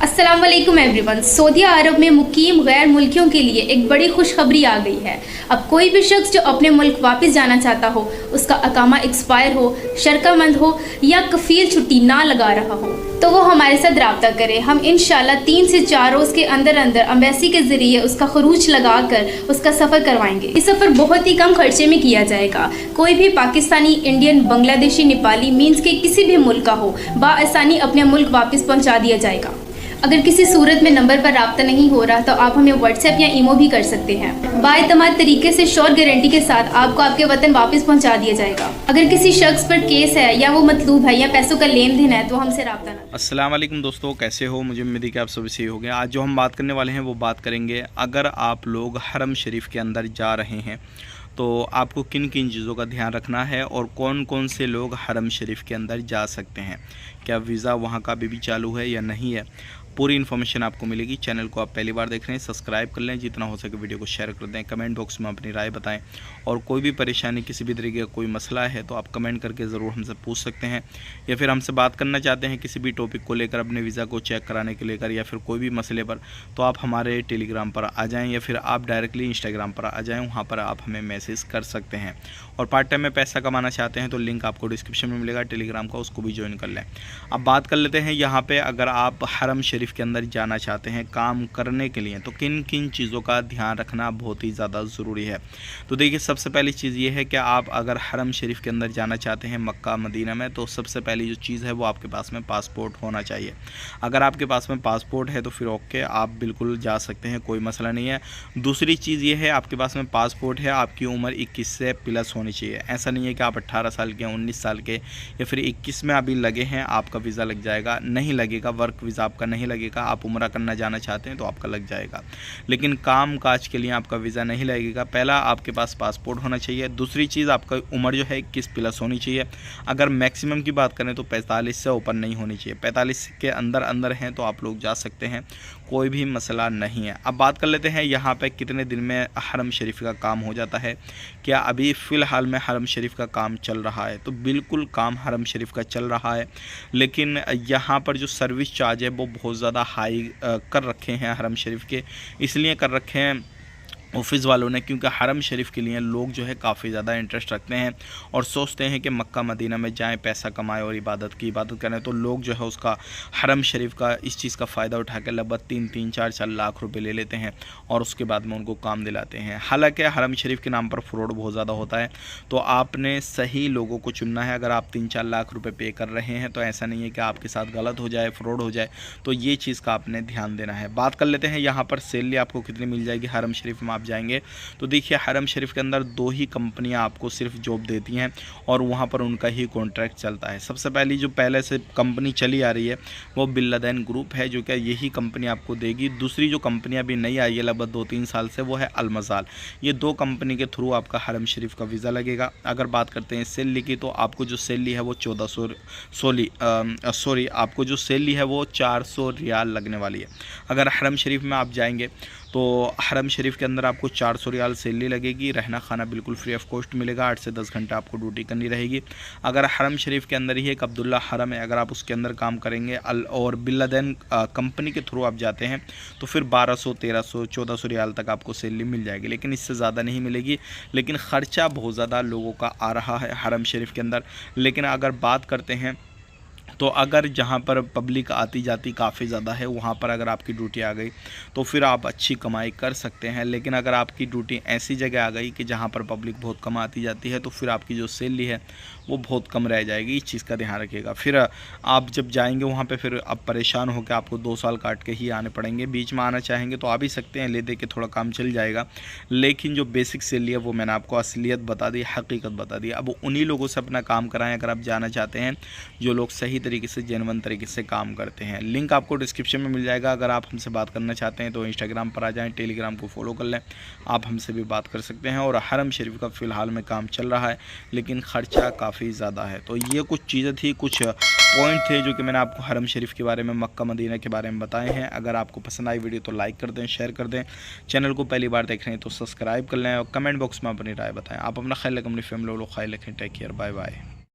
अस्सलाम वालेकुम everyone. Saudi अरब में मुकीम गैर मुल्कियों के लिए एक बड़ी खुशखबरी आ गई है। अब कोई भी शख्स जो अपने मुल्क वापस जाना चाहता हो, उसका अकामा एक्सपायर हो, शर्कामंद हो या कफील छुट्टी ना लगा रहा हो, तो वो हमारे साथ रब्ता करे। हम इंशाल्लाह 3 से 4 रोज़ के अंदर अंदर अम्बेसी के ज़रिए उसका खरूज लगा कर उसका सफ़र करवाएंगे। ये सफ़र बहुत ही कम खर्चे में किया जाएगा। कोई भी पाकिस्तानी, इंडियन, बांग्लादेशी, नेपाली मीन्स के किसी भी मुल्क का हो, बाआसानी अपने मुल्क वापस पहुँचा दिया जाएगा। अगर किसी सूरत में नंबर पर रब्ता नहीं हो रहा तो आप हमें व्हाट्सएप या ईमो भी कर सकते हैं। बाएतमाद तरीके से श्योर गारंटी के साथ आपको आपके वतन वापस पहुंचा दिया जाएगा। अगर किसी शख्स पर केस है या वो मतलूब है या पैसों का लेन देन है तो हमसे रब्ता ना। अस्सलाम वालेकुम दोस्तों, कैसे हो? मुझे उम्मीद है कि आप सभी सही हो गए। आज जो हम बात करने वाले हैं वो बात करेंगे, अगर आप लोग हरम शरीफ के अंदर जा रहे हैं तो आपको किन किन चीज़ों का ध्यान रखना है और कौन कौन से लोग हरम शरीफ के अंदर जा सकते हैं। क्या वीज़ा वहाँ का अभी भी चालू है या नहीं है, पूरी इन्फॉर्मेशन आपको मिलेगी। चैनल को आप पहली बार देख रहे हैं, सब्सक्राइब कर लें, जितना हो सके वीडियो को शेयर कर दें, कमेंट बॉक्स में अपनी राय बताएं और कोई भी परेशानी, किसी भी तरीके का कोई मसला है तो आप कमेंट करके ज़रूर हमसे पूछ सकते हैं, या फिर हमसे बात करना चाहते हैं किसी भी टॉपिक को लेकर, अपने वीज़ा को चेक कराने के लेकर या फिर कोई भी मसले पर, तो आप हमारे टेलीग्राम पर आ जाएँ या फिर आप डायरेक्टली इंस्टाग्राम पर आ जाएँ, वहाँ पर आप हमें मैसेज कर सकते हैं। और पार्ट टाइम में पैसा कमाना चाहते हैं तो लिंक आपको डिस्क्रिप्शन में मिलेगा टेलीग्राम का, उसको भी ज्वाइन कर लें। अब बात कर लेते हैं यहाँ पे, अगर आप हरम शरीफ के अंदर जाना चाहते हैं काम करने के लिए तो किन किन चीज़ों का ध्यान रखना बहुत ही ज़्यादा ज़रूरी है। तो देखिए, सबसे पहली चीज़ ये है कि आप अगर हरम शरीफ के अंदर जाना चाहते हैं मक्का मदीना में, तो सबसे पहली जो चीज़ है वो आपके पास में पासपोर्ट होना चाहिए। अगर आपके पास में पासपोर्ट है तो फिर ओके, आप बिल्कुल जा सकते हैं, कोई मसला नहीं है। दूसरी चीज़ ये है, आपके पास में पासपोर्ट है, आपकी उम्र 21 से प्लस होनी चाहिए। ऐसा नहीं है कि आप 18 साल के, 19 साल के या फिर 21 में अभी लगे हैं आपका वीज़ा लग जाएगा, नहीं लगेगा। वर्क वीज़ा आपका नहीं लगेगा। आप उम्रा करना जाना चाहते हैं तो आपका लग जाएगा, लेकिन काम काज के लिए आपका वीज़ा नहीं लगेगा। पहला, आपके पास पासपोर्ट होना चाहिए। दूसरी चीज़, आपका उम्र जो है 21 प्लस होनी चाहिए। अगर मैक्सिमम की बात करें तो 45 से ऊपर नहीं होनी चाहिए। 45 के अंदर अंदर हैं तो आप लोग जा सकते हैं, कोई भी मसला नहीं है। अब बात कर लेते हैं यहाँ पे कितने दिन में हरम शरीफ का काम हो जाता है। क्या अभी फ़िलहाल में हरम शरीफ का काम चल रहा है? तो बिल्कुल काम हरम शरीफ का चल रहा है, लेकिन यहाँ पर जो सर्विस चार्ज है वो बहुत ज़्यादा हाई कर रखे हैं हरम शरीफ के। इसलिए कर रखे हैं ऑफिस वालों ने क्योंकि हरम शरीफ के लिए लोग जो है काफ़ी ज़्यादा इंटरेस्ट रखते हैं और सोचते हैं कि मक्का मदीना में जाएं, पैसा कमाएं और इबादत करें। तो लोग जो है उसका हरम शरीफ का इस चीज़ का फ़ायदा उठा के लगभग 3-4 लाख रुपए ले लेते हैं और उसके बाद में उनको काम दिलाते हैं। हालांकि हरम शरीफ के नाम पर फ्रॉड बहुत ज़्यादा होता है, तो आपने सही लोगों को चुनना है। अगर आप 3-4 लाख रुपये पे कर रहे हैं तो ऐसा नहीं है कि आपके साथ गलत हो जाए, फ्रॉड हो जाए, तो ये चीज़ का आपने ध्यान देना है। बात कर लेते हैं यहाँ पर सैलरी आपको कितनी मिल जाएगी हरम शरीफ में जाएंगे तो देखिए, हरम शरीफ के अंदर 2 ही कंपनियां आपको सिर्फ जॉब देती हैं और वहां पर उनका ही कॉन्ट्रैक्ट चलता है। सबसे पहली जो पहले से कंपनी चली आ रही है वो बिन लादेन ग्रुप है, जो कि यही कंपनी आपको देगी। दूसरी जो कंपनी अभी नहीं आई है लगभग 2-3 साल से, वो है अल मज़ाल। ये 2 कंपनी के थ्रू आपका हरम शरीफ का वीज़ा लगेगा। अगर बात करते हैं सैलरी की, तो आपको जो सैलरी है वो 1400 आपको जो सैलरी है वो 400 रियाल लगने वाली है। अगर हरम शरीफ में आप जाएंगे तो हरम शरीफ के अंदर आपको 400 रियाल सैलरी लगेगी। रहना खाना बिल्कुल फ्री ऑफ कॉस्ट मिलेगा। 8 से 10 घंटा आपको ड्यूटी करनी रहेगी। अगर हरम शरीफ के अंदर ही एक अब्दुल्ला हरम है, अगर आप उसके अंदर काम करेंगे और बिन लादेन कंपनी के थ्रू आप जाते हैं तो फिर 1200, 1300, 1400 रियाल तक आपको सैलरी मिल जाएगी, लेकिन इससे ज़्यादा नहीं मिलेगी। लेकिन ख़र्चा बहुत ज़्यादा लोगों का आ रहा है हरम शरीफ के अंदर। लेकिन अगर बात करते हैं तो अगर जहाँ पर पब्लिक आती जाती काफ़ी ज़्यादा है, वहाँ पर अगर आपकी ड्यूटी आ गई तो फिर आप अच्छी कमाई कर सकते हैं। लेकिन अगर आपकी ड्यूटी ऐसी जगह आ गई कि जहाँ पर पब्लिक बहुत कम आती जाती है तो फिर आपकी जो सैलरी है वो बहुत कम रह जाएगी। इस चीज़ का ध्यान रखिएगा। फिर आप जब जाएंगे वहाँ पे फिर आप परेशान होकर आपको 2 साल काट के ही आने पड़ेंगे। बीच में आना चाहेंगे तो आ भी सकते हैं, ले दे के थोड़ा काम चल जाएगा, लेकिन जो बेसिक सैलरी है वो मैंने आपको असलियत बता दी, हकीकत बता दी। अब उन्हीं लोगों से अपना काम कराएं अगर आप जाना चाहते हैं, जो लोग सही तरीके से, जेन्युइन तरीके से काम करते हैं। लिंक आपको डिस्क्रिप्शन में मिल जाएगा। अगर आप हमसे बात करना चाहते हैं तो इंस्टाग्राम पर आ जाएं, टेलीग्राम को फॉलो कर लें, आप हमसे भी बात कर सकते हैं। और हरम शरीफ का फ़िलहाल में काम चल रहा है, लेकिन ख़र्चा काफ़ी ज़्यादा है। तो ये कुछ चीज़ें थी, कुछ पॉइंट थे जो कि मैंने आपको हरम शरीफ के बारे में, मक्का मदीना के बारे में बताए हैं। अगर आपको पसंद आई वीडियो तो लाइक कर दें, शेयर कर दें। चैनल को पहली बार देख रहे हैं तो सब्सक्राइब कर लें और कमेंट बॉक्स में अपनी राय बताएं। आप अपना ख्याल रखें, अपनी फैमिली वालों ख्याल रखें। Take care, bye bye.